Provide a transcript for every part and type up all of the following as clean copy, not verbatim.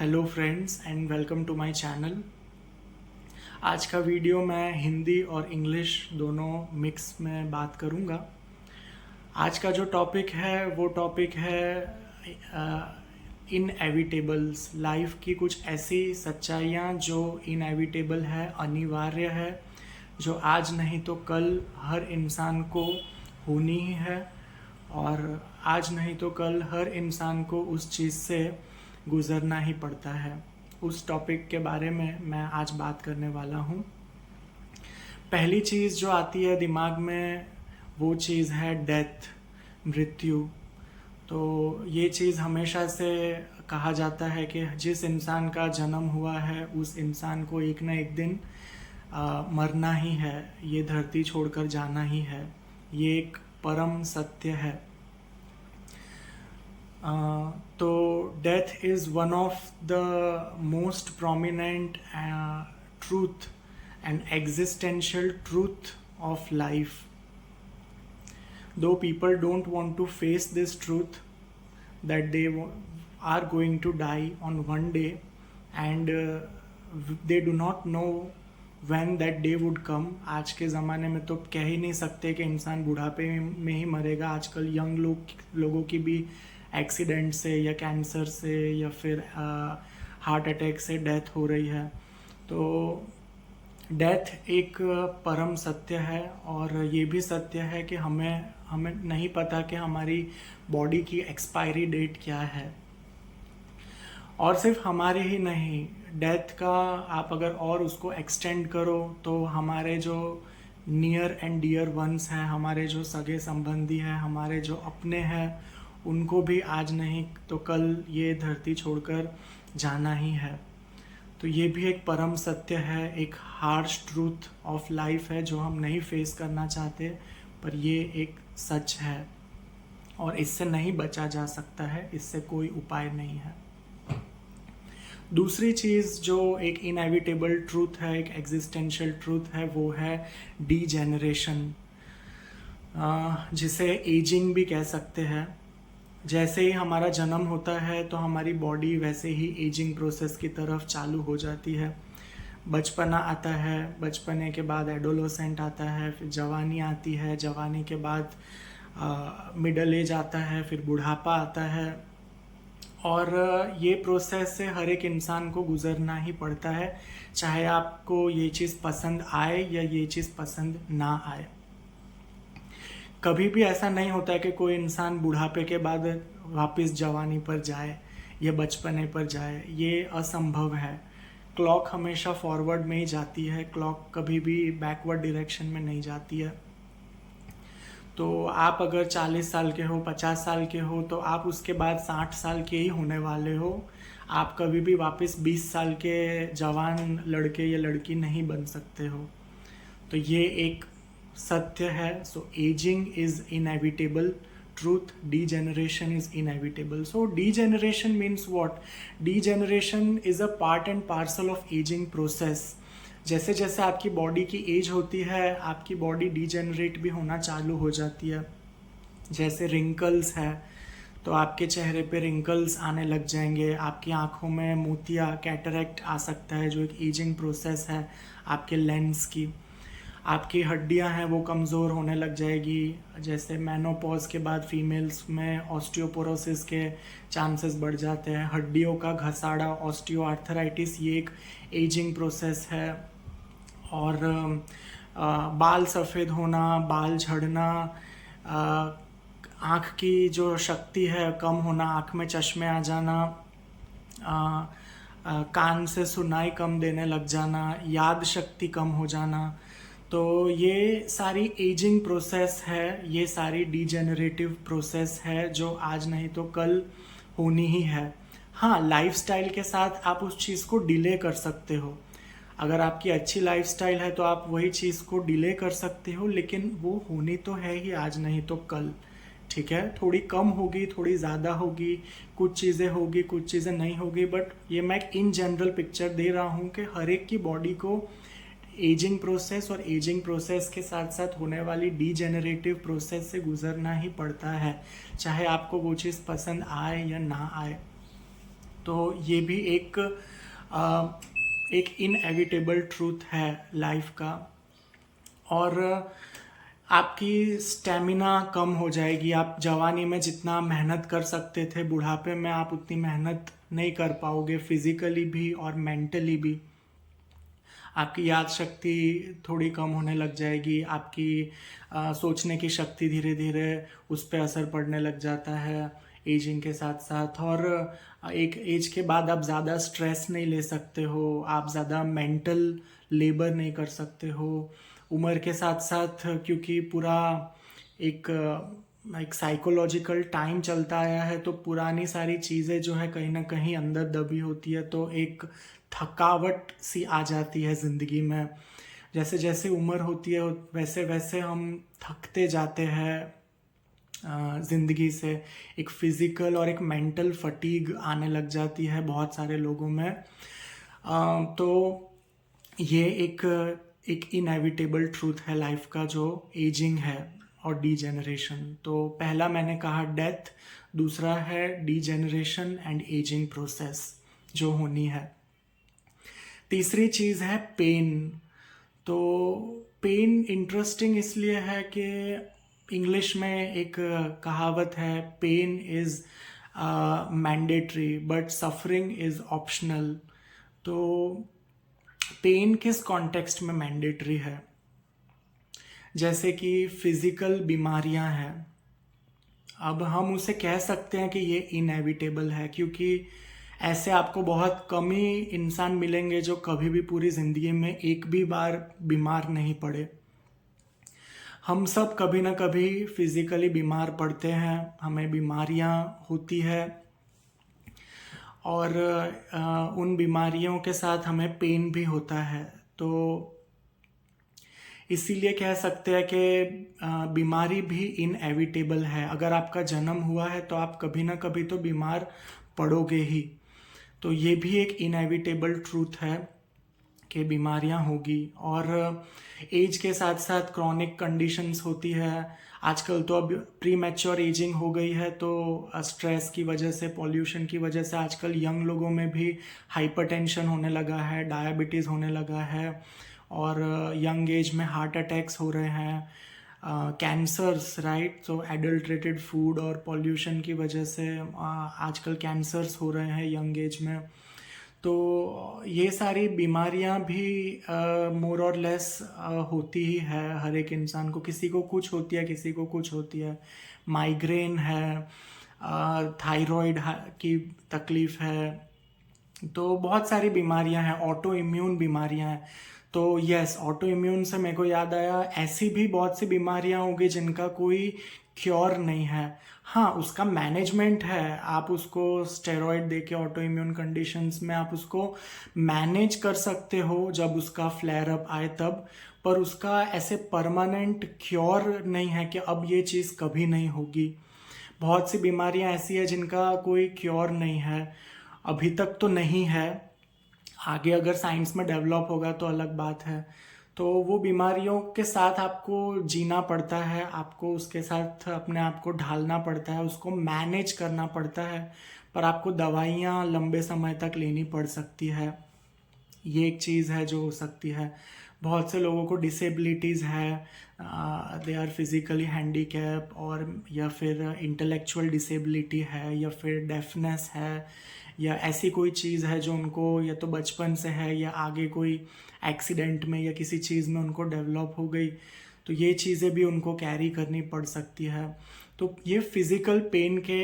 Hello friends and welcome to my channel. आज का video मैं हिंदी और इंग्लिश दोनों मिक्स में बात करूंगा। आज का जो टॉपिक है वो टॉपिक है इनएविटेबल्स, लाइफ की कुछ ऐसी सच्चाइयाँ जो इनएविटेबल है, अनिवार्य है, जो आज नहीं तो कल हर इंसान को होनी ही है और आज नहीं तो कल हर इंसान को उस चीज़ से गुज़रना ही पड़ता है। उस टॉपिक के बारे में मैं आज बात करने वाला हूँ। पहली चीज़ जो आती है दिमाग में वो चीज़ है डेथ, मृत्यु। तो ये चीज़ हमेशा से कहा जाता है कि जिस इंसान का जन्म हुआ है उस इंसान को एक ना एक दिन मरना ही है, ये धरती छोड़कर जाना ही है। ये एक परम सत्य है। तो death is one of the most prominent truth and existential truth of life. Though people don't want to face this truth that they are going to die on one day, and they do not know when that day would come. आज के ज़माने में तो कह ही नहीं सकते कि इंसान बुढ़ापे में ही मरेगा। आजकल यंग लोगों की भी एक्सीडेंट से या कैंसर से या फिर हार्ट अटैक से डेथ हो रही है। तो डेथ एक परम सत्य है और ये भी सत्य है कि हमें नहीं पता कि हमारी बॉडी की एक्सपायरी डेट क्या है। और सिर्फ हमारे ही नहीं, डेथ का आप अगर और उसको एक्सटेंड करो तो हमारे जो नियर एंड डियर वंस हैं, हमारे जो सगे संबंधी हैं, हमारे जो अपने हैं, उनको भी आज नहीं तो कल ये धरती छोड़कर जाना ही है। तो ये भी एक परम सत्य है, एक हार्श ट्रूथ ऑफ लाइफ है जो हम नहीं फेस करना चाहते, पर ये एक सच है और इससे नहीं बचा जा सकता है, इससे कोई उपाय नहीं है। दूसरी चीज़ जो एक इनएविटेबल ट्रूथ है, एक एग्जिस्टेंशियल ट्रूथ है, वो है डीजेनरेशन, जिसे एजिंग भी कह सकते हैं। जैसे ही हमारा जन्म होता है तो हमारी बॉडी वैसे ही एजिंग प्रोसेस की तरफ चालू हो जाती है। बचपना आता है, बचपने के बाद एडोलोसेंट आता है, फिर जवानी आती है, जवानी के बाद मिडल एज आता है, फिर बुढ़ापा आता है। और ये प्रोसेस से हर एक इंसान को गुजरना ही पड़ता है, चाहे आपको ये चीज़ पसंद आए या ये चीज़ पसंद ना आए। कभी भी ऐसा नहीं होता है कि कोई इंसान बुढ़ापे के बाद वापस जवानी पर जाए या बचपने पर जाए, ये असंभव है। क्लॉक हमेशा फॉरवर्ड में ही जाती है, क्लॉक कभी भी बैकवर्ड डायरेक्शन में नहीं जाती है। तो आप अगर 40 साल के हो, 50 साल के हो, तो आप उसके बाद 60 साल के ही होने वाले हो। आप कभी भी वापस 20 साल के जवान लड़के या लड़की नहीं बन सकते हो। तो ये एक सत्य है। So ageing is inevitable truth, degeneration is inevitable. So degeneration means what? Degeneration is a part and parcel of aging process. जैसे जैसे आपकी बॉडी की एज होती है, आपकी बॉडी डिजेनरेट भी होना चालू हो जाती है। जैसे रिंकल्स है तो आपके चेहरे पे रिंकल्स आने लग जाएंगे, आपकी आंखों में मोतिया, कैटरेक्ट आ सकता है, जो एक एजिंग प्रोसेस है आपके लेंस की। आपकी हड्डियां हैं वो कमज़ोर होने लग जाएगी। जैसे मेनोपॉज के बाद फीमेल्स में ऑस्टियोपोरोसिस के चांसेस बढ़ जाते हैं। हड्डियों का घसाड़ा, ऑस्टियोआर्थराइटिस, ये एक एजिंग प्रोसेस है। और बाल सफ़ेद होना, बाल झड़ना, आँख की जो शक्ति है कम होना, आँख में चश्मे आ जाना, कान से सुनाई कम देने लग जाना, याद शक्ति कम हो जाना। तो ये सारी एजिंग प्रोसेस है, ये सारी डीजेनरेटिव प्रोसेस है जो आज नहीं तो कल होनी ही है। हाँ, लाइफस्टाइल के साथ आप उस चीज़ को डिले कर सकते हो। अगर आपकी अच्छी लाइफस्टाइल है तो आप वही चीज़ को डिले कर सकते हो, लेकिन वो होनी तो है ही आज नहीं तो कल। ठीक है, थोड़ी कम होगी, थोड़ी ज़्यादा होगी, कुछ चीज़ें होगी, कुछ चीज़ें नहीं होगी, बट ये मैं इन जनरल पिक्चर दे रहा हूँ कि हर एक की बॉडी को एजिंग प्रोसेस और एजिंग प्रोसेस के साथ साथ होने वाली डीजेनरेटिव प्रोसेस से गुजरना ही पड़ता है, चाहे आपको वो चीज़ पसंद आए या ना आए। तो ये भी एक इनएविटेबल ट्रूथ है लाइफ का। और आपकी स्टेमिना कम हो जाएगी। आप जवानी में जितना मेहनत कर सकते थे, बुढ़ापे में आप उतनी मेहनत नहीं कर पाओगे, फिजिकली भी और मेंटली भी। आपकी याद शक्ति थोड़ी कम होने लग जाएगी, आपकी सोचने की शक्ति धीरे धीरे उस पर असर पड़ने लग जाता है एजिंग के साथ साथ। और एक एज के बाद आप ज़्यादा स्ट्रेस नहीं ले सकते हो, आप ज़्यादा मेंटल लेबर नहीं कर सकते हो उम्र के साथ साथ, क्योंकि पूरा एक एक साइकोलॉजिकल टाइम चलता आया है, तो पुरानी सारी चीज़ें जो है कहीं ना कहीं अंदर दबी होती है, तो एक थकावट सी आ जाती है ज़िंदगी में। जैसे जैसे उम्र होती है वैसे वैसे हम थकते जाते हैं ज़िंदगी से। एक फिज़िकल और एक मेंटल फटीग आने लग जाती है बहुत सारे लोगों में। तो ये एक इनएविटेबल ट्रूथ है लाइफ का, जो एजिंग है और डीजेनरेशन। तो पहला मैंने कहा डेथ, दूसरा है डीजेनरेशन एंड एजिंग प्रोसेस जो होनी है। तीसरी चीज़ है पेन। तो पेन इंटरेस्टिंग इसलिए है कि इंग्लिश में एक कहावत है, pain is mandatory but suffering is optional. तो पेन किस कॉन्टेक्स्ट में मैंडेटरी है? जैसे कि फिजिकल बीमारियां हैं, अब हम उसे कह सकते हैं कि ये इनएविटेबल है, क्योंकि ऐसे आपको बहुत कम ही इंसान मिलेंगे जो कभी भी पूरी ज़िंदगी में एक भी बार बीमार नहीं पड़े। हम सब कभी ना कभी फिज़िकली बीमार पड़ते हैं, हमें बीमारियां होती है, और उन बीमारियों के साथ हमें पेन भी होता है। तो इसीलिए कह सकते हैं कि बीमारी भी इनएविटेबल है। अगर आपका जन्म हुआ है तो आप कभी ना कभी तो बीमार पड़ोगे ही। तो ये भी एक इनएविटेबल ट्रूथ है कि बीमारियां होगी। और एज के साथ साथ क्रॉनिक कंडीशंस होती है। आजकल तो अब प्री मैच्योर एजिंग हो गई है, तो स्ट्रेस की वजह से, पॉल्यूशन की वजह से आजकल यंग लोगों में भी हाइपरटेंशन होने लगा है, डायबिटीज़ होने लगा है, और यंग एज में हार्ट अटैक्स हो रहे हैं, कैंसर्स, राइट। सो एडल्ट्रेटेड फूड और पॉल्यूशन की वजह से आजकल कैंसर्स हो रहे हैं यंग एज में। तो ये सारी बीमारियां भी मोर और लेस होती ही है हर एक इंसान को। किसी को कुछ होती है, किसी को कुछ होती है। माइग्रेन है, थायराइड की तकलीफ़ है, तो बहुत सारी बीमारियां हैं, ऑटो इम्यून बीमारियां हैं। तो यस, ऑटो इम्यून से मेरे को याद आया, ऐसी भी बहुत सी बीमारियां होंगी जिनका कोई क्योर नहीं है। हाँ, उसका मैनेजमेंट है, आप उसको स्टेरॉयड दे के ऑटो इम्यून कंडीशंस में आप उसको मैनेज कर सकते हो जब उसका फ्लेयर अप आए तब, पर उसका ऐसे परमानेंट क्योर नहीं है कि अब ये चीज़ कभी नहीं होगी। बहुत सी बीमारियां ऐसी है जिनका कोई क्योर नहीं है, अभी तक तो नहीं है। आगे अगर साइंस में डेवलप होगा तो अलग बात है। तो वो बीमारियों के साथ आपको जीना पड़ता है, आपको उसके साथ अपने आप को ढालना पड़ता है, उसको मैनेज करना पड़ता है, पर आपको दवाइयाँ लंबे समय तक लेनी पड़ सकती है। ये एक चीज़ है जो हो सकती है। बहुत से लोगों को डिसेबिलिटीज़ है, दे आर फिज़िकली हैंडीकैप, और या फिर इंटेलेक्चुअल डिसेबिलिटी है, या फिर डेफनेस है, या ऐसी कोई चीज़ है जो उनको या तो बचपन से है या आगे कोई एक्सीडेंट में या किसी चीज़ में उनको डेवलप हो गई, तो ये चीज़ें भी उनको कैरी करनी पड़ सकती है। तो ये फिज़िकल पेन के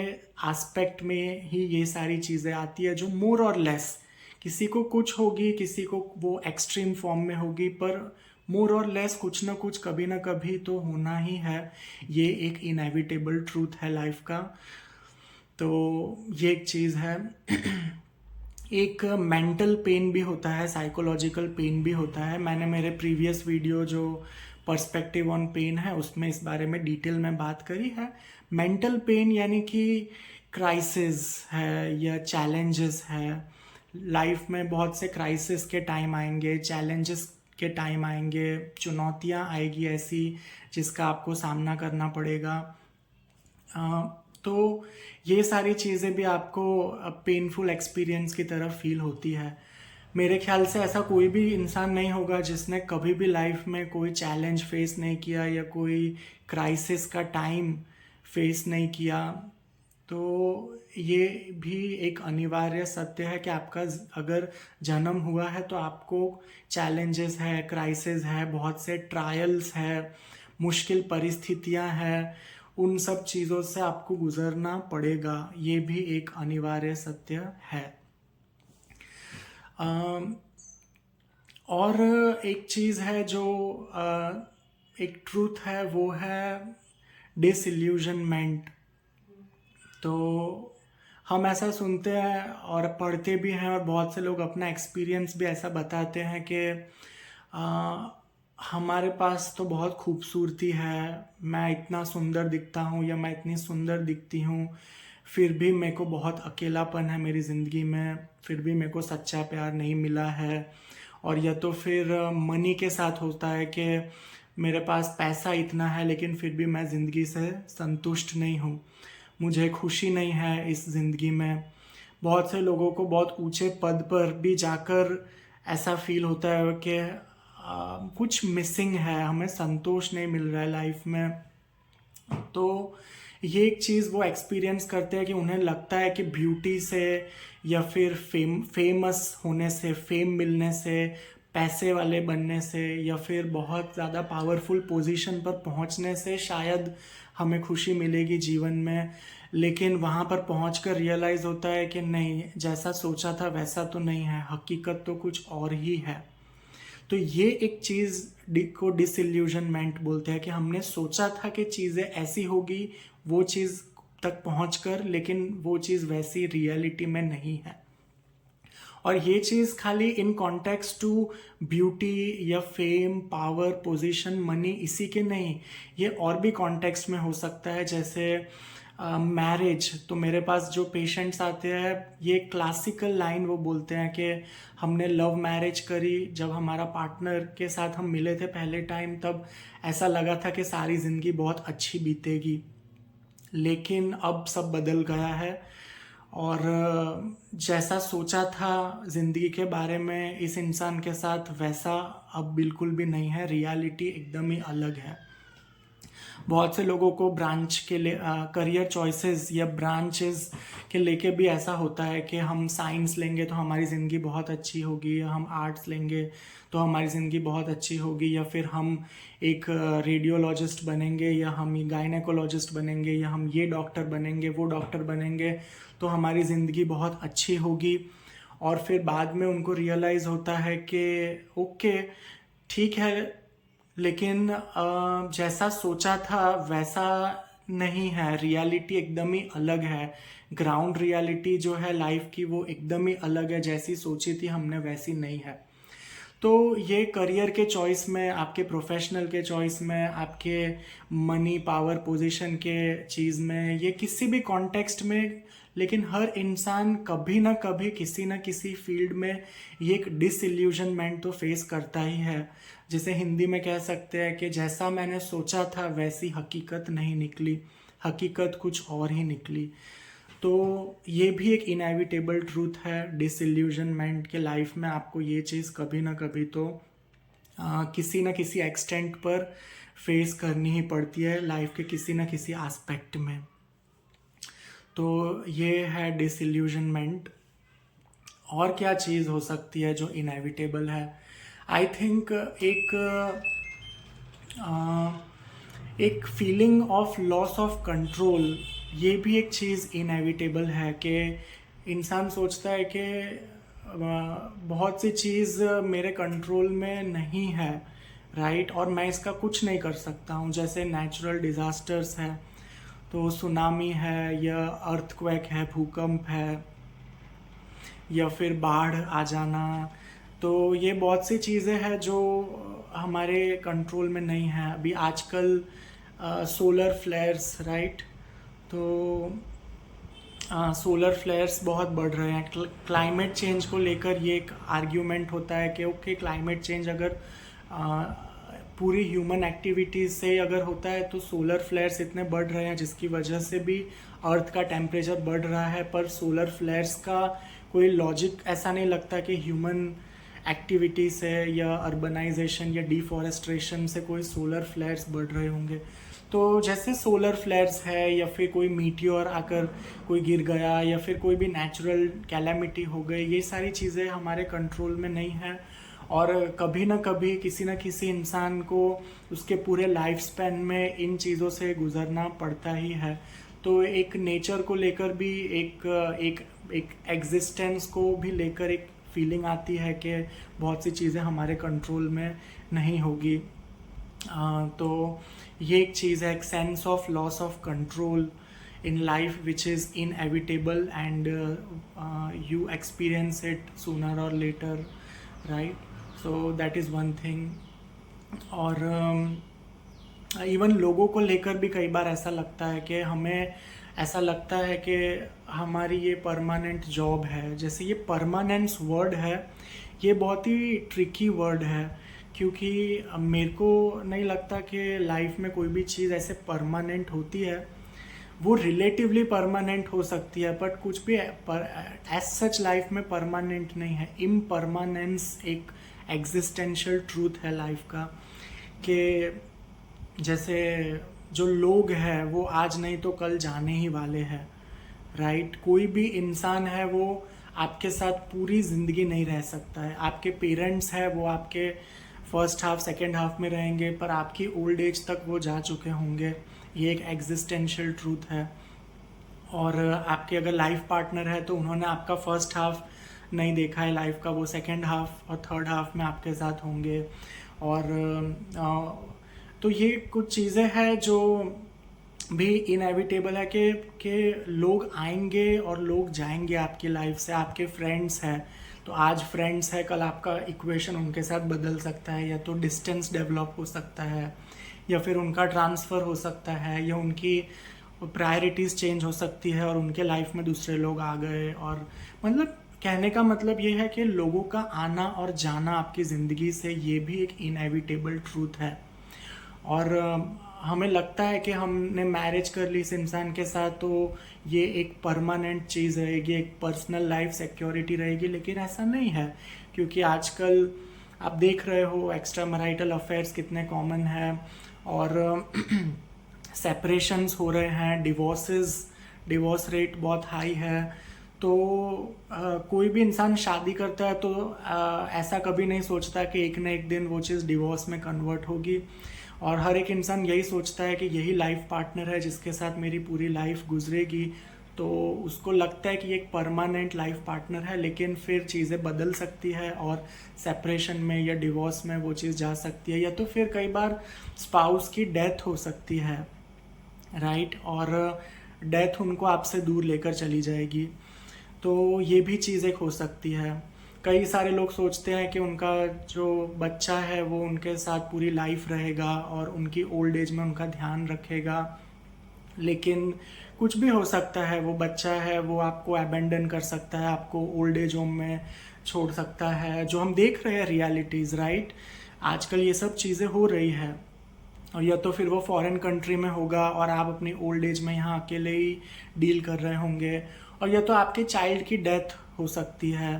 एस्पेक्ट में ही ये सारी चीज़ें आती है, जो मोर और लेस किसी को कुछ होगी, किसी को वो एक्सट्रीम फॉर्म में होगी, पर मोर और लेस कुछ ना कुछ कभी ना कभी तो होना ही है। ये एक इनएविटेबल ट्रूथ है लाइफ का। तो ये एक चीज़ है। एक मेंटल पेन भी होता है, साइकोलॉजिकल पेन भी होता है। मैंने मेरे प्रीवियस वीडियो जो पर्सपेक्टिव ऑन पेन है उसमें इस बारे में डिटेल में बात करी है। मेंटल पेन यानी कि क्राइसिस है या चैलेंजेस है। लाइफ में बहुत से क्राइसिस के टाइम आएंगे, चैलेंजेस के टाइम आएंगे, चुनौतियां आएगी ऐसी जिसका आपको सामना करना पड़ेगा। तो ये सारी चीज़ें भी आपको पेनफुल एक्सपीरियंस की तरफ फील होती है। मेरे ख्याल से ऐसा कोई भी इंसान नहीं होगा जिसने कभी भी लाइफ में कोई चैलेंज फेस नहीं किया या कोई क्राइसिस का टाइम फेस नहीं किया। तो ये भी एक अनिवार्य सत्य है कि आपका अगर जन्म हुआ है तो आपको चैलेंजेस है, क्राइसिस है, बहुत से ट्रायल्स है, मुश्किल परिस्थितियां हैं, उन सब चीज़ों से आपको गुजरना पड़ेगा। ये भी एक अनिवार्य सत्य है। और एक चीज़ है जो एक ट्रूथ है, वो है डिसइल्यूजनमेंट। तो हम ऐसा सुनते हैं और पढ़ते भी हैं, और बहुत से लोग अपना एक्सपीरियंस भी ऐसा बताते हैं कि हमारे पास तो बहुत खूबसूरती है, मैं इतना सुंदर दिखता हूँ या मैं इतनी सुंदर दिखती हूँ, फिर भी मेरे को बहुत अकेलापन है मेरी ज़िंदगी में, फिर भी मेरे को सच्चा प्यार नहीं मिला है। और या तो फिर मनी के साथ होता है कि मेरे पास पैसा इतना है लेकिन फिर भी मैं ज़िंदगी से संतुष्ट नहीं हूँ, मुझे खुशी नहीं है इस ज़िंदगी में। बहुत से लोगों को बहुत ऊंचे पद पर भी जाकर ऐसा फील होता है कि कुछ मिसिंग है, हमें संतोष नहीं मिल रहा है लाइफ में। तो ये एक चीज़ वो एक्सपीरियंस करते हैं कि उन्हें लगता है कि ब्यूटी से या फिर फेमस होने से, फेम मिलने से, पैसे वाले बनने से या फिर बहुत ज़्यादा पावरफुल पोजीशन पर पहुंचने से शायद हमें खुशी मिलेगी जीवन में। लेकिन वहाँ पर पहुंचकर रियलाइज़ होता है कि नहीं, जैसा सोचा था वैसा तो नहीं है, हकीकत तो कुछ और ही है। तो ये एक चीज़ को डिसइल्यूजनमेंट बोलते हैं कि हमने सोचा था कि चीज़ें ऐसी होगी वो चीज़ तक पहुंचकर, लेकिन वो चीज़ वैसी रियलिटी में नहीं है। और ये चीज़ खाली इन कॉन्टेक्स्ट टू ब्यूटी या फेम, पावर, पोजीशन, मनी इसी के नहीं, ये और भी कॉन्टेक्स्ट में हो सकता है। जैसे मैरिज, तो मेरे पास जो पेशेंट्स आते हैं, ये क्लासिकल लाइन वो बोलते हैं कि हमने लव मैरिज करी, जब हमारा पार्टनर के साथ हम मिले थे पहले टाइम तब ऐसा लगा था कि सारी ज़िंदगी बहुत अच्छी बीतेगी, लेकिन अब सब बदल गया है और जैसा सोचा था ज़िंदगी के बारे में इस इंसान के साथ वैसा अब बिल्कुल भी नहीं है, रियलिटी एकदम ही अलग है। बहुत से लोगों को ब्रांच के लिए करियर चॉइसेस या ब्रांचेस के लेके भी ऐसा होता है कि हम साइंस लेंगे तो हमारी ज़िंदगी बहुत अच्छी होगी, या हम आर्ट्स लेंगे तो हमारी ज़िंदगी बहुत अच्छी होगी, या फिर हम एक रेडियोलॉजिस्ट बनेंगे, या हम गायनेकोलॉजिस्ट बनेंगे, या हम ये डॉक्टर बनेंगे, वो डॉक्टर बनेंगे तो हमारी ज़िंदगी बहुत अच्छी होगी। और फिर बाद में उनको रियलाइज़ होता है कि ओके ठीक है, लेकिन जैसा सोचा था वैसा नहीं है, रियलिटी एकदम ही अलग है। ग्राउंड रियलिटी जो है लाइफ की वो एकदम ही अलग है, जैसी सोची थी हमने वैसी नहीं है। तो ये करियर के चॉइस में, आपके प्रोफेशनल के चॉइस में, आपके मनी, पावर, पोजीशन के चीज़ में, ये किसी भी कॉन्टेक्स्ट में, लेकिन हर इंसान कभी ना कभी किसी ना किसी फील्ड में ये एक डिसइल्यूजनमेंट तो फेस करता ही है। जिसे हिंदी में कह सकते हैं कि जैसा मैंने सोचा था वैसी हकीकत नहीं निकली, हकीकत कुछ और ही निकली। तो ये भी एक इनएविटेबल ट्रूथ है डिसइल्यूजनमेंट के लाइफ में आपको ये चीज़ कभी ना कभी तो किसी ना किसी एक्सटेंट पर फेस करनी ही पड़ती है लाइफ के किसी ना किसी एस्पेक्ट में। तो ये है डिसइल्यूजनमेंट। और क्या चीज़ हो सकती है जो इनएविटेबल है? आई थिंक एक feeling of loss of control, ये भी एक चीज़ इनएविटेबल है कि इंसान सोचता है कि बहुत सी चीज़ मेरे कंट्रोल में नहीं है, राइट, और मैं इसका कुछ नहीं कर सकता हूँ। जैसे नेचुरल डिज़ास्टर्स है, तो सुनामी है या अर्थक्वेक है, भूकंप है, या फिर बाढ़ आ जाना, तो ये बहुत सी चीज़ें हैं जो हमारे कंट्रोल में नहीं है। अभी आजकल सोलर फ्लेयर्स, राइट, तो सोलर फ्लेयर्स बहुत बढ़ रहे हैं। क्लाइमेट चेंज को लेकर ये एक आर्ग्यूमेंट होता है कि ओके क्लाइमेट चेंज अगर पूरी ह्यूमन एक्टिविटीज़ से अगर होता है तो सोलर फ्लेयर्स इतने बढ़ रहे हैं जिसकी वजह से भी अर्थ का टेम्परेचर बढ़ रहा है। पर सोलर फ्लेयर्स का कोई लॉजिक ऐसा नहीं लगता कि ह्यूमन एक्टिविटी से या अर्बनाइजेशन या डिफॉरेस्ट्रेशन से कोई सोलर फ्लेयर्स बढ़ रहे होंगे। तो जैसे सोलर फ्लेयर्स है या फिर कोई मीटियोर आकर कोई गिर गया या फिर कोई भी नेचुरल कैलेमिटी हो गई, ये सारी चीज़ें हमारे कंट्रोल में नहीं है और कभी ना कभी किसी न किसी इंसान को उसके पूरे लाइफ स्पैन में इन चीज़ों से गुजरना पड़ता ही है। तो एक नेचर को लेकर भी एक एग्जिस्टेंस को भी लेकर एक फीलिंग आती है कि बहुत सी चीज़ें हमारे कंट्रोल में नहीं होगी। तो ये एक चीज़ है, एक sense of loss of control in life which is inevitable and you experience it sooner or later, right? So that is one thing. और इवन लोगों को लेकर भी कई बार ऐसा लगता है कि हमें ऐसा लगता है कि हमारी ये परमानेंट जॉब है। जैसे ये परमानेंस वर्ड है, ये बहुत ही ट्रिकी वर्ड है क्योंकि मेरे को नहीं लगता कि लाइफ में कोई भी चीज़ ऐसे परमानेंट होती है। वो रिलेटिवली परमानेंट हो सकती है बट कुछ भी एज सच लाइफ में परमानेंट नहीं है। इम्परमानेंस एक एग्जिस्टेंशियल ट्रूथ है लाइफ का कि जैसे जो लोग हैं वो आज नहीं तो कल जाने ही वाले हैं, राइट? कोई भी इंसान है वो आपके साथ पूरी ज़िंदगी नहीं रह सकता है। आपके पेरेंट्स हैं वो आपके फर्स्ट हाफ सेकेंड हाफ में रहेंगे पर आपकी ओल्ड एज तक वो जा चुके होंगे। ये एक एग्जिस्टेंशियल ट्रूथ है। और आपके अगर लाइफ पार्टनर है तो उन्होंने आपका फर्स्ट हाफ नहीं देखा है लाइफ का, वो सेकेंड हाफ और थर्ड हाफ में आपके साथ होंगे। और तो ये कुछ चीज़ें हैं जो भी इनएविटेबल है कि लोग आएंगे और लोग जाएंगे आपकी लाइफ से। आपके फ्रेंड्स हैं तो आज फ्रेंड्स है, कल आपका इक्वेशन उनके साथ बदल सकता है, या तो डिस्टेंस डेवलप हो सकता है या फिर उनका ट्रांसफ़र हो सकता है या उनकी प्रायोरिटीज़ चेंज हो सकती है और उनके लाइफ में दूसरे लोग आ गए। और मतलब कहने का मतलब ये है कि लोगों का आना और जाना आपकी ज़िंदगी से ये भी एक इनएविटेबल ट्रूथ है। और हमें लगता है कि हमने मैरिज कर ली इस इंसान के साथ तो ये एक परमानेंट चीज़ रहेगी, एक पर्सनल लाइफ सिक्योरिटी रहेगी, लेकिन ऐसा नहीं है क्योंकि आजकल आप देख रहे हो एक्स्ट्रा मैरिटल अफेयर्स कितने कॉमन हैं और सेपरेशंस हो रहे हैं, डिवोर्स रेट बहुत हाई है। तो कोई भी इंसान शादी करता है तो ऐसा कभी नहीं सोचता कि एक ना एक दिन वो चीज़ डिवोर्स में कन्वर्ट होगी। और हर एक इंसान यही सोचता है कि यही लाइफ पार्टनर है जिसके साथ मेरी पूरी लाइफ गुजरेगी, तो उसको लगता है कि एक परमानेंट लाइफ पार्टनर है। लेकिन फिर चीज़ें बदल सकती है और सेपरेशन में या डिवोर्स में वो चीज़ जा सकती है, या तो फिर कई बार स्पाउस की डेथ हो सकती है, राइट? और डेथ उनको आपसे दूर लेकर चली जाएगी, तो ये भी चीज़ एक हो सकती है। कई सारे लोग सोचते हैं कि उनका जो बच्चा है वो उनके साथ पूरी लाइफ रहेगा और उनकी ओल्ड एज में उनका ध्यान रखेगा, लेकिन कुछ भी हो सकता है। वो बच्चा है वो आपको अबेंडन कर सकता है, आपको ओल्ड एज होम में छोड़ सकता है, जो हम देख रहे हैं रियलिटीज़, राइट? आजकल ये सब चीज़ें हो रही है। और या तो फिर वो फॉरेन कंट्री में होगा और आप अपनी ओल्ड एज में यहाँ अकेले ही डील कर रहे होंगे, और या तो आपके चाइल्ड की डेथ हो सकती है।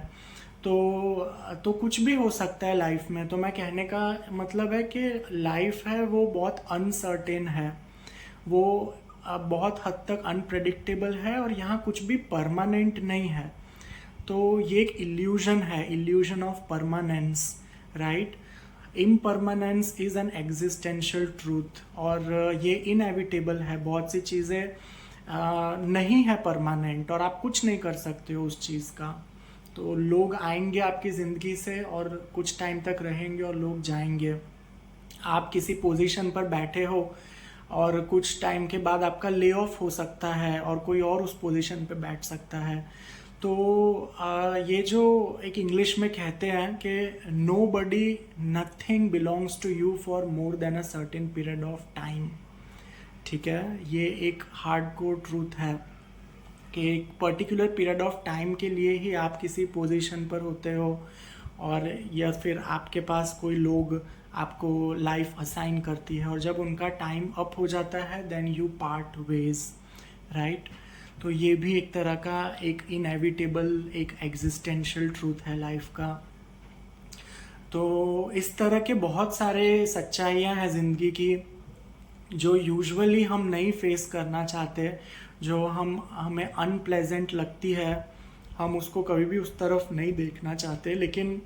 तो कुछ भी हो सकता है लाइफ में। तो मैं कहने का मतलब है कि लाइफ है वो बहुत अनसर्टेन है, वो बहुत हद तक अनप्रेडिक्टेबल है और यहाँ कुछ भी परमानेंट नहीं है। तो ये एक इल्यूजन है, illusion of permanence, right? Impermanence is an existential truth और ये इनएविटेबल है। बहुत सी चीज़ें नहीं है परमानेंट और आप कुछ नहीं कर सकते हो उस चीज़ का। तो लोग आएंगे आपकी ज़िंदगी से और कुछ टाइम तक रहेंगे और लोग जाएंगे। आप किसी पोजीशन पर बैठे हो और कुछ टाइम के बाद आपका ले ऑफ हो सकता है और कोई और उस पोजीशन पे बैठ सकता है। तो ये जो एक इंग्लिश में कहते हैं कि nobody nothing belongs to you for more than a certain period of time, ठीक है? ये एक हार्डकोर ट्रूथ है कि एक पर्टिकुलर पीरियड ऑफ टाइम के लिए ही आप किसी पोजीशन पर होते हो और या फिर आपके पास कोई लोग आपको लाइफ असाइन करती है और जब उनका टाइम अप हो जाता है then you part ways, right. तो ये भी एक तरह का एक इनएविटेबल एक एग्जिस्टेंशियल ट्रूथ है लाइफ का। तो इस तरह के बहुत सारे सच्चाइयाँ हैं ज़िंदगी की जो यूजुअली हम नहीं फेस करना चाहते, जो हमें अनप्लेजेंट लगती है, हम उसको कभी भी उस तरफ नहीं देखना चाहते। लेकिन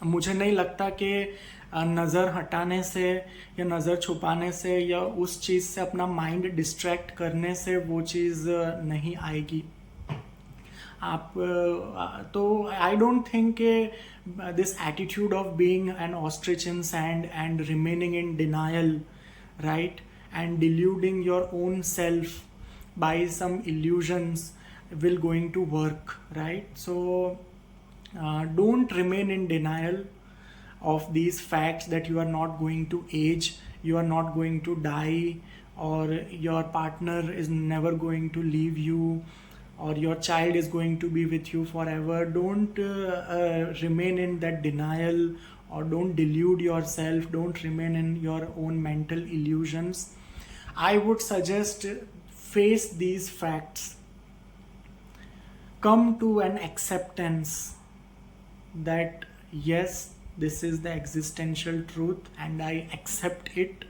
मुझे नहीं लगता कि नज़र हटाने से या नज़र छुपाने से या उस चीज़ से अपना माइंड डिस्ट्रैक्ट करने से वो चीज़ नहीं आएगी। आप तो आई डोंट थिंक के this attitude of being an ostrich in sand and remaining in denial, right, and deluding your own self by some illusions will going to work, right? So don't remain in denial of these facts that you are not going to age, you are not going to die, or your partner is never going to leave you, or your child is going to be with you forever. Don't remain in that denial, or don't delude yourself, don't remain in your own mental illusions. I would suggest face these facts, come to an acceptance that yes, this is the existential truth and I accept it,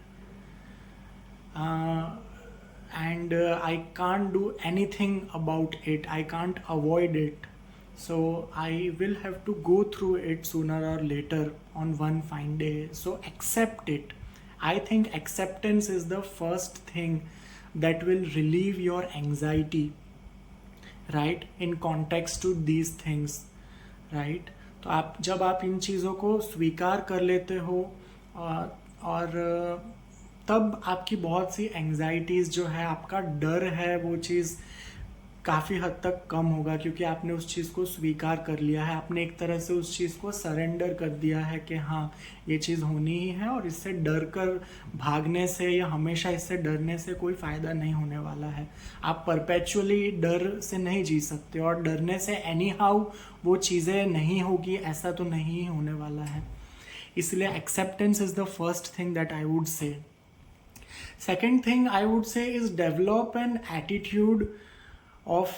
and I can't do anything about it, I can't avoid it, so I will have to go through it sooner or later on one fine day. So accept it. I think acceptance is the first thing that will relieve your anxiety, right, in context to these things, right. तो आप जब आप इन चीज़ों को स्वीकार कर लेते हो और तब आपकी बहुत सी एंग्जाइटीज़ जो है, आपका डर है, वो चीज़ काफ़ी हद तक कम होगा, क्योंकि आपने उस चीज़ को स्वीकार कर लिया है, आपने एक तरह से उस चीज़ को सरेंडर कर दिया है कि हाँ ये चीज़ होनी ही है और इससे डर कर भागने से या हमेशा इससे डरने से कोई फ़ायदा नहीं होने वाला है। आप परपेचुअली डर से नहीं जी सकते और डरने से एनी हाउ वो चीज़ें नहीं होगी ऐसा तो नहीं होने वाला है। इसलिए acceptance is the first thing that I would say. Second thing I would say is develop an attitude of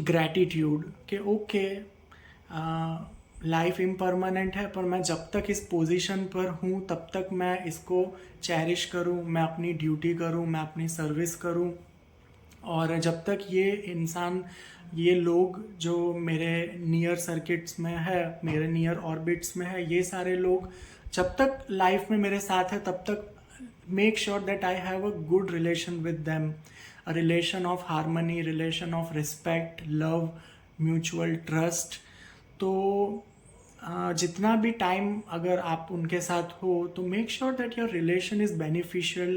gratitude कि ओके लाइफ इम्परमानेंट है, पर मैं जब तक इस पोजीशन पर हूँ तब तक मैं इसको चेरिश करूँ, मैं अपनी ड्यूटी करूँ, मैं अपनी सर्विस करूँ, और जब तक ये इंसान, ये लोग जो मेरे नियर सर्किट्स में है, मेरे नियर ऑर्बिट्स में है, ये सारे लोग जब तक लाइफ में मेरे साथ है तब तक make sure that I have a good relation with them, a relation of harmony, relation of respect, love, mutual trust. तो जितना भी टाइम अगर आप उनके साथ हो तो make sure that your relation is beneficial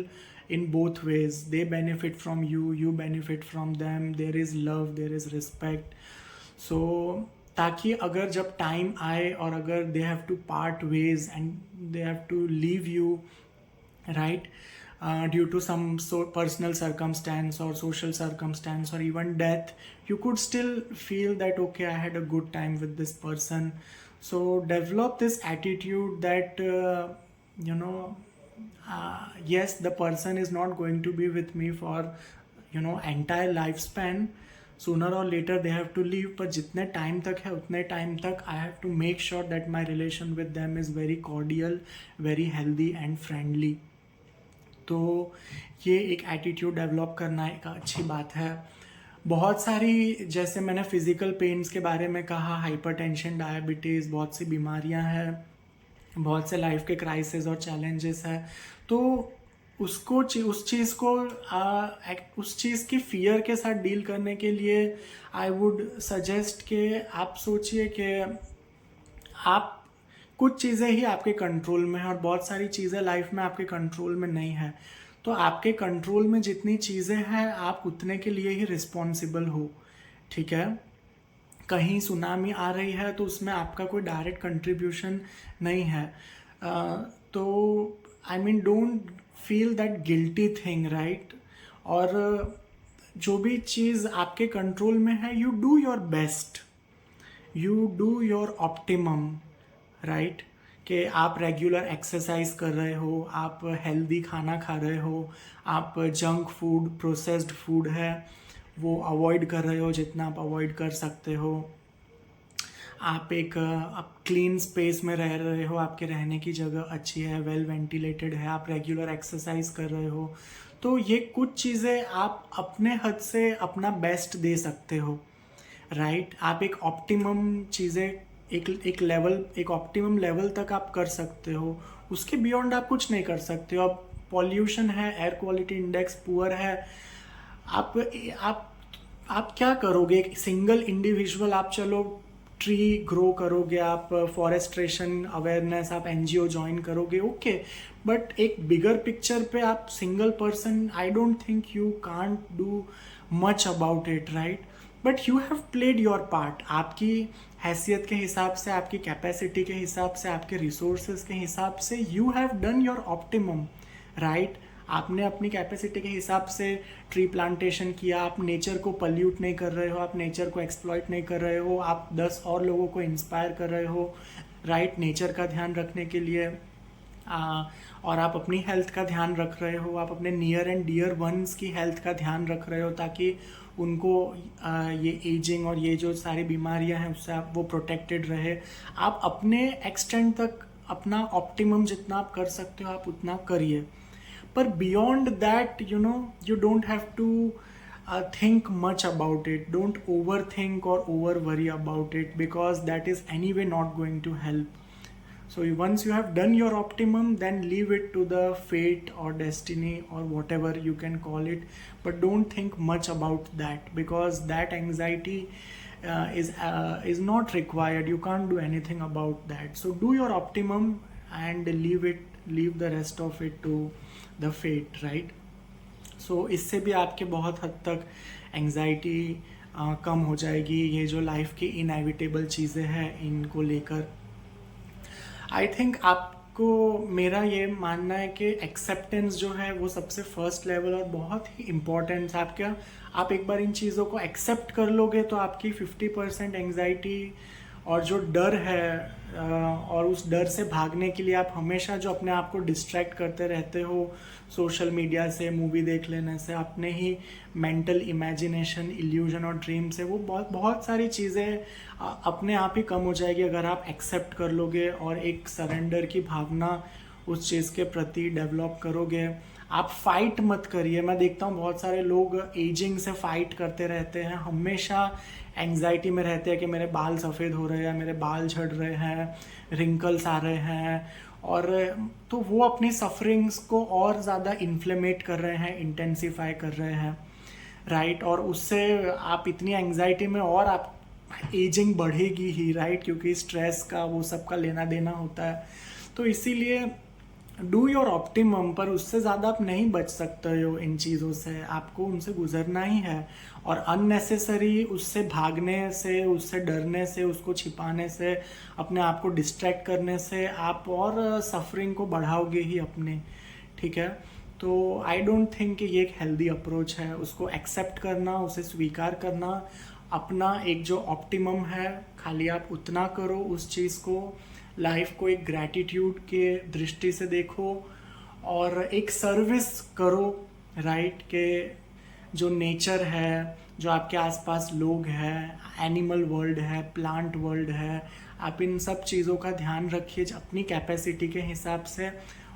in both ways. They benefit from you, you benefit from them, there is love, there is respect. So ताकि अगर जब टाइम आए और अगर they have to part ways and they have to leave you, right, due to some personal circumstance or social circumstance or even death, you could still feel that okay, I had a good time with this person. So develop this attitude that yes, the person is not going to be with me for entire lifespan. Sooner or later they have to leave, पर जितने time तक है उतने time तक I have to make sure that my relation with them is very cordial, very healthy and friendly. तो ये एक attitude develop करना एक अच्छी बात है। बहुत सारी, जैसे मैंने फिज़िकल पेन्स के बारे में कहा, हाइपरटेंशन, डायबिटीज़, बहुत सी बीमारियां हैं, बहुत से लाइफ के क्राइसिस और चैलेंजेस हैं, तो उसको उस चीज़ को उस चीज़ की फियर के साथ डील करने के लिए आई वुड सजेस्ट कि आप सोचिए कि आप कुछ चीज़ें ही आपके कंट्रोल में हैं और बहुत सारी चीज़ें लाइफ में आपके कंट्रोल में नहीं है। तो आपके कंट्रोल में जितनी चीज़ें हैं आप उतने के लिए ही रिस्पॉन्सिबल हो, ठीक है। कहीं सुनामी आ रही है तो उसमें आपका कोई डायरेक्ट कंट्रीब्यूशन नहीं है। तो I mean don't feel that guilty thing, right. और जो भी चीज़ आपके कंट्रोल में है, you do your best, you do your optimum, right, कि आप रेगुलर एक्सरसाइज कर रहे हो, आप हेल्दी खाना खा रहे हो, आप जंक फूड, प्रोसेस्ड फूड है वो अवॉइड कर रहे हो जितना आप अवॉइड कर सकते हो, आप क्लीन स्पेस में रह रहे हो, आपके रहने की जगह अच्छी है, वेल वेंटिलेटेड है, आप रेगुलर एक्सरसाइज कर रहे हो। तो ये कुछ चीज़ें आप अपने हद से अपना बेस्ट दे सकते हो, राइट। आप एक ऑप्टिमम चीज़ें एक ऑप्टिमम लेवल तक आप कर सकते हो, उसके बियॉन्ड आप कुछ नहीं कर सकते हो। अब पॉल्यूशन है, एयर क्वालिटी इंडेक्स पुअर है, आप आप आप क्या करोगे? एक सिंगल इंडिविजुअल आप चलो ट्री ग्रो करोगे, आप फॉरेस्ट्रेशन अवेयरनेस, आप एनजीओ ज्वाइन करोगे, ओके, बट एक बिगर पिक्चर पे आप single person, I don't think you can't do much about it, right. But you have played your part, आपकी हैसियत के हिसाब से, आपकी कैपेसिटी के हिसाब से, आपके रिसोर्सेज के हिसाब से you have done your optimum, right. आपने अपनी कैपेसिटी के हिसाब से ट्री प्लांटेशन किया, आप नेचर को पल्यूट नहीं कर रहे हो, आप नेचर को एक्सप्लॉइट नहीं कर रहे हो, आप 10 और लोगों को इंस्पायर कर रहे हो, राइट, नेचर का ध्यान रखने के लिए। और आप अपनी हेल्थ का ध्यान रख रहे हो, आप अपने नियर एंड डियर वंस की हेल्थ का ध्यान रख रहे हो, ताकि उनको ये एजिंग और ये जो सारी बीमारियां हैं उससे आप वो प्रोटेक्टेड रहे। आप अपने एक्सटेंड तक अपना ऑप्टिमम जितना आप कर सकते हो आप उतना करिए, पर beyond that you don't have to think much about it. Don't overthink or over worry about it, because that is anyway not going to help. So once you have done your optimum, then leave it to the fate or destiny or whatever you can call it, but don't think much about that, because that anxiety is not required. You can't do anything about that. So do your optimum and leave the rest of it to the fate, right? सो इससे भी आपके बहुत हद तक anxiety कम हो जाएगी, ये जो लाइफ की इनएविटेबल चीज़ें हैं इनको लेकर। आई थिंक आपको मेरा ये मानना है कि एक्सेप्टेंस जो है वो सबसे फर्स्ट लेवल और बहुत ही इम्पोर्टेंट है। आप एक बार इन चीज़ों को एक्सेप्ट कर लोगे तो आपकी 50% एंजाइटी और जो डर है और उस डर से भागने के लिए आप हमेशा जो अपने आप को डिस्ट्रैक्ट करते रहते हो सोशल मीडिया से, मूवी देख लेने से, अपने ही मेंटल इमेजिनेशन, इल्यूजन और ड्रीम से, वो बहुत सारी चीज़ें अपने आप ही कम हो जाएगी अगर आप एक्सेप्ट कर लोगे और एक सरेंडर की भावना उस चीज़ के प्रति डेवलप करोगे। आप फाइट मत करिए। मैं देखता हूँ बहुत सारे लोग एजिंग से फाइट करते रहते हैं, हमेशा एंग्जाइटी में रहते हैं कि मेरे बाल सफ़ेद हो रहे हैं, मेरे बाल झड़ रहे हैं, रिंकल्स आ रहे हैं, और तो वो अपनी सफरिंग्स को और ज़्यादा इन्फ्लेमेट कर रहे हैं, इंटेंसिफाई कर रहे हैं, राइट। और उससे आप इतनी एंग्जाइटी में और आप एजिंग बढ़ेगी ही, राइट, क्योंकि स्ट्रेस का वो सब का लेना देना होता है। तो इसीलिए डू योर ऑप्टिमम, पर उससे ज़्यादा आप नहीं बच सकते हो इन चीज़ों से, आपको उनसे गुजरना ही है। और अननेसेसरी उससे भागने से, उससे डरने से, उसको छिपाने से, अपने आप को डिस्ट्रैक्ट करने से आप और सफरिंग को बढ़ाओगे ही अपने, ठीक है। तो आई डोंट थिंक कि ये एक हेल्दी अप्रोच है। उसको एक्सेप्ट करना, उसे स्वीकार करना, अपना एक जो ऑप्टिमम है खाली आप उतना करो, उस चीज़ को, लाइफ को एक ग्रैटिट्यूड के दृष्टि से देखो और एक सर्विस करो, राइट, के जो नेचर है, जो आपके आसपास लोग हैं, एनिमल वर्ल्ड है, प्लांट वर्ल्ड है, आप इन सब चीज़ों का ध्यान रखिए अपनी कैपेसिटी के हिसाब से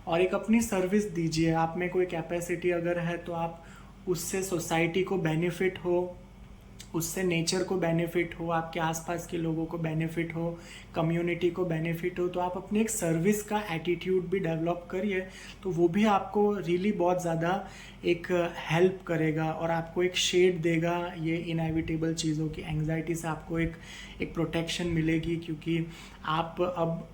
और एक अपनी सर्विस दीजिए। आप में कोई कैपेसिटी अगर है तो आप उससे सोसाइटी को बेनिफिट हो, उससे नेचर को बेनिफिट हो, आपके आसपास के लोगों को बेनिफिट हो, कम्युनिटी को बेनिफिट हो, तो आप अपने एक सर्विस का एटीट्यूड भी डेवलप करिए, तो वो भी आपको रियली बहुत ज़्यादा एक हेल्प करेगा और आपको एक शेड देगा ये इनएविटेबल चीज़ों की एंग्जाइटी से। आपको एक प्रोटेक्शन मिलेगी, क्योंकि आप अब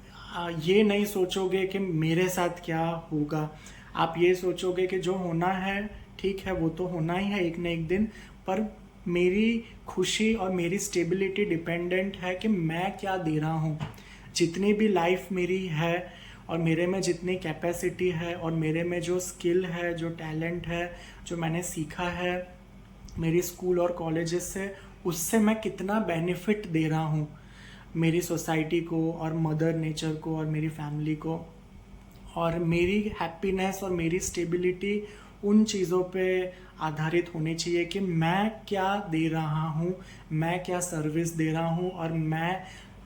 ये नहीं सोचोगे कि मेरे साथ क्या होगा, आप ये सोचोगे कि जो होना है ठीक है, वो तो होना ही है एक न एक दिन, पर मेरी खुशी और मेरी स्टेबिलिटी डिपेंडेंट है कि मैं क्या दे रहा हूँ। जितनी भी लाइफ मेरी है और मेरे में जितनी कैपेसिटी है और मेरे में जो स्किल है, जो टैलेंट है, जो मैंने सीखा है मेरी स्कूल और कॉलेजेस से, उससे मैं कितना बेनिफिट दे रहा हूँ। मेरी सोसाइटी को और मदर नेचर को और मेरी फैमिली को। और मेरी हैप्पीनेस और मेरी स्टेबिलिटी उन चीज़ों पे आधारित होनी चाहिए कि मैं क्या दे रहा हूँ, मैं क्या सर्विस दे रहा हूँ, और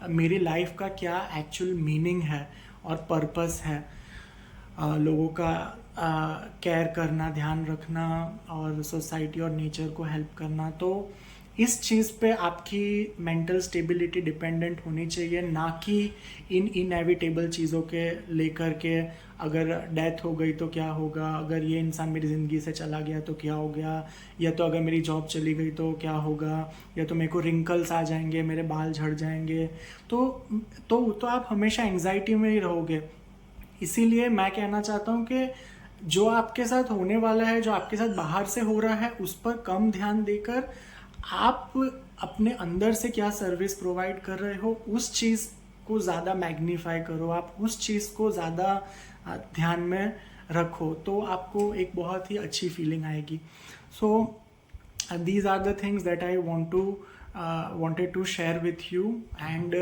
मेरी लाइफ का क्या एक्चुअल मीनिंग है और पर्पस है। लोगों का केयर करना, ध्यान रखना और सोसाइटी और नेचर को हेल्प करना। तो इस चीज़ पे आपकी मेंटल स्टेबिलिटी डिपेंडेंट होनी चाहिए, ना कि इन इनएविटेबल चीज़ों के लेकर के अगर डेथ हो गई तो क्या होगा, अगर ये इंसान मेरी ज़िंदगी से चला गया तो क्या हो गया, या तो अगर मेरी जॉब चली गई तो क्या होगा, या तो मेरे को रिंकल्स आ जाएंगे, मेरे बाल झड़ जाएंगे। तो आप हमेशा एंग्जाइटी में ही रहोगे। इसीलिए मैं कहना चाहता हूँ कि जो आपके साथ होने वाला है, जो आपके साथ बाहर से हो रहा है, उस पर कम ध्यान देकर आप अपने अंदर से क्या सर्विस प्रोवाइड कर रहे हो उस चीज़ को ज़्यादा मैग्नीफाई करो, आप उस चीज़ को ज़्यादा ध्यान में रखो, तो आपको एक बहुत ही अच्छी फीलिंग आएगी। सो these are the things that I wanted to share with you. And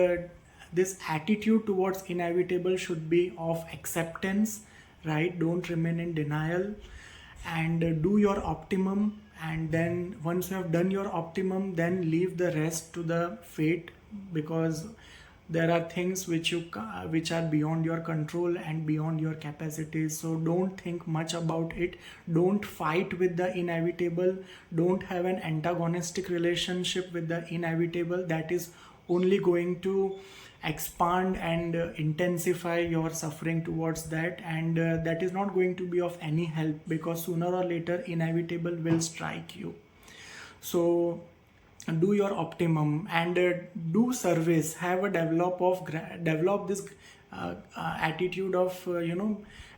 this attitude towards inevitable should be of acceptance, right? Don't remain in denial, and do your optimum. And then once you have done your optimum, then leave the rest to the fate, because there are things which are beyond your control and beyond your capacities. So don't think much about it, don't fight with the inevitable, don't have an antagonistic relationship with the inevitable. That is only going to expand and intensify your suffering towards that, and that is not going to be of any help, because sooner or later inevitable will strike you. So do your optimum and do service, have a develop this attitude of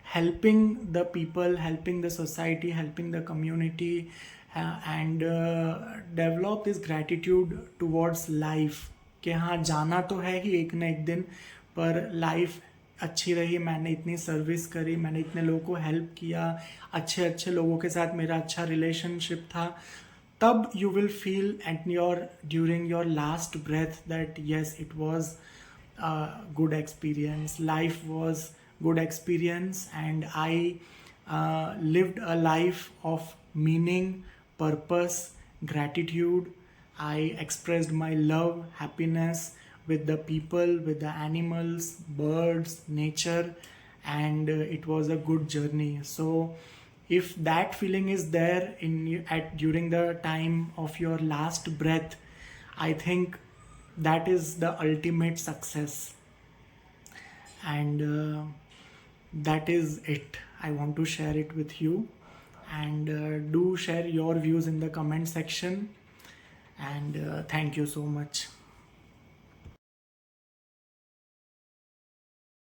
helping the people, helping the society, helping the community, and develop this gratitude towards life कि हाँ जाना तो है ही एक ना एक दिन, पर लाइफ अच्छी रही, मैंने इतनी सर्विस करी, मैंने इतने लोगों को हेल्प किया, अच्छे अच्छे लोगों के साथ मेरा अच्छा रिलेशनशिप था, तब you will feel at during your last breath that yes, it was a good experience, life was good experience, and I lived a life of meaning, purpose, gratitude. I expressed my love, happiness with the people, with the animals, birds, nature, and it was a good journey. So if that feeling is there during the time of your last breath, I think that is the ultimate success. And that is it. I want to share it with you, and do share your views in the comment section. And thank you so much.